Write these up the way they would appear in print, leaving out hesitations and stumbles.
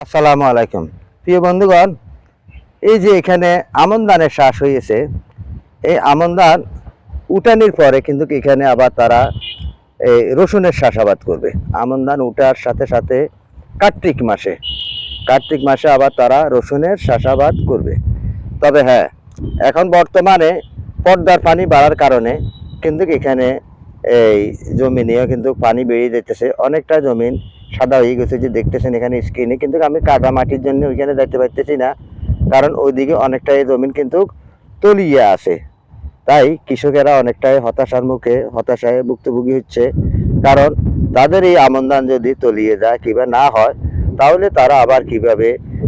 আসসালামু আলাইকুম। প্রিয় বন্ধুগণ, এই যে এখানে আমন ধানের চাষ হয়েছে, এই আমন ধান উঠানির পরে কিন্তু এখানে আবার তারা এই রসুনের চাষাবাদ করবে। আমন ধান উঠার সাথে সাথে কার্তিক মাসে আবার তারা রসুনের চাষাবাদ করবে। তবে হ্যাঁ, এখন বর্তমানে পদ্মার পানি বাড়ার কারণে কিন্তু এখানে এই জমিনেও কিন্তু পানি বেরিয়ে যেতেছে। অনেকটা জমিন সাদা হয়ে গেছে, যে দেখতেছেন এখানে স্ক্রিনে। কিন্তু আমি কাদা মাটির জন্য ওইখানে যাইতে পারতেছি না, কারণ ওইদিকে অনেকটা এই জমিন কিন্তু তলিয়ে আছে। তাই কৃষকেরা অনেকটাই হতাশায় ভুক্তভোগী হচ্ছে। কারণ তাদের এই আমন ধান যদি তলিয়ে যায় কিংবা না হয়, তাহলে তারা আবার কিভাবে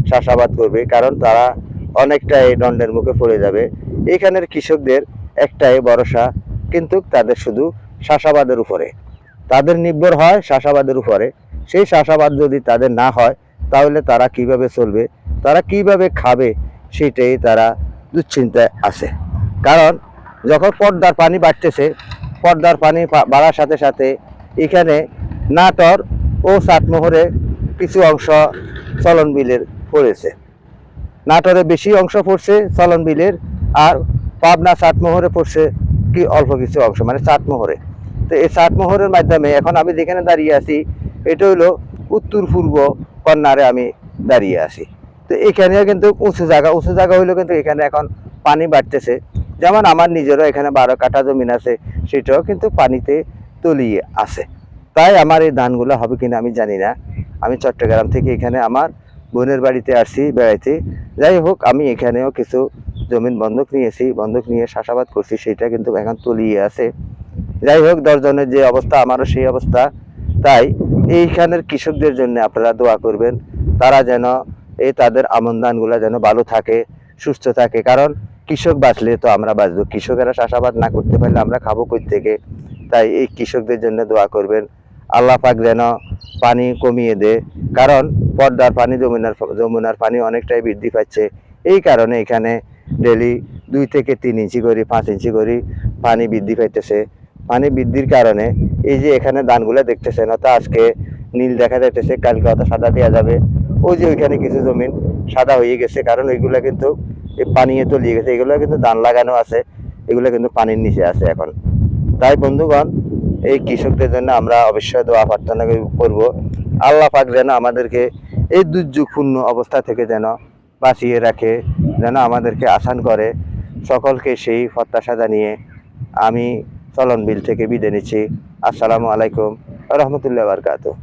চাষাবাদ করবে? কারণ তারা অনেকটাই দণ্ডের মুখে পড়ে যাবে। এখানের কৃষকদের একটাই ভরসা, কিন্তু তাদের শুধু চাষাবাদের উপরে, তাদের নির্ভর হয় চাষাবাদের উপরে। সেই চাষাবাদ যদি তাদের না হয়, তাহলে তারা কিভাবে চলবে, তারা কিভাবে খাবে, সেটাই তারা দুশ্চিন্তায় আছে। কারণ যখন পদ্মার পানি বাড়তেছে, পদ্মার পানি বাড়ার সাথে সাথে এখানে নাটোর ও চাটমোহরে কিছু অংশ চলন বিলের পড়েছে। নাটোরে বেশি অংশ পড়ছে চলন বিলের, আর পাবনা চাটমোহরে পড়ছে কি অল্প কিছু অংশ, মানে চাটমোহরে। তো এই চাটমোহরের মাধ্যমে এখন আমি যেখানে দাঁড়িয়ে আছি, এটা হলো উত্তর পূর্ব কর্নারে আমি দাঁড়িয়ে আছি। তো এখানেও কিন্তু উঁচু জায়গা হইলেও কিন্তু এখানে এখন পানি বাড়তেছে। যেমন আমার নিজেরও এখানে 12 কাঠা জমিন আছে, সেটাও কিন্তু পানিতে তলিয়ে আছে। তাই আমার এই ধানগুলো হবে কিনা আমি জানি না। আমি চট্টগ্রাম থেকে এখানে আমার বোনের বাড়িতে আসছি বেড়াইতে। যাই হোক, আমি এখানেও কিছু জমিন বন্ধক নিয়েছি, বন্ধক নিয়ে চাষাবাদ করছি, সেটা কিন্তু এখন তলিয়ে আছে। যাই হোক, 10 জনের যে অবস্থা, আমারও সেই অবস্থা। তাই এইখানের কৃষকদের জন্য আপনারা দোয়া করবেন, তারা যেন তাদের আমন ধানগুলো যেন ভালো থাকে, সুস্থ থাকে। কারণ কৃষক বাঁচলে তো আমরা বাঁচবো, কৃষকেরা চাষাবাদ না করতে পারলে আমরা খাবো কই থেকে? তাই এই কৃষকদের জন্য দোয়া করবেন, আল্লাহ পাক যেন পানি কমিয়ে দেয়। কারণ পদ্মার পানি যমুনার পানি অনেকটাই বৃদ্ধি পাচ্ছে। এই কারণে এখানে ডেলি 2 থেকে 3 ইঞ্চি করে 5 ইঞ্চি করে পানি বৃদ্ধি পাইতেছে। পানি বৃদ্ধির কারণে এই যে এখানে ধানগুলো দেখতেছেন, অত আজকে নীল দেখা যাইতেছে, কালকে অত সাদা দেওয়া যাবে। ওই যে ওইখানে কিছু জমিন সাদা হয়ে গেছে, কারণ ওইগুলো কিন্তু পানিয়ে তলিয়ে গেছে। এগুলো কিন্তু ধান লাগানো আছে, এগুলো কিন্তু পানির নিচে আছে এখন। তাই বন্ধুগণ, এই কৃষকদের জন্য আমরা অবশ্যই দোয়া প্রার্থনা করব, আল্লাহ পাক যেন আমাদেরকে এই দুর্যোগপূর্ণ অবস্থা থেকে যেন বাঁচিয়ে রাখে, যেন আমাদেরকে আসান করে। সকলকে সেই প্রত্যাশা জানিয়ে আমি চলন বিল থেকে বিদায় নিচ্ছি। আসসালামু আলাইকুম ওয়া রাহমাতুল্লাহি ওয়া বারাকাতুহু।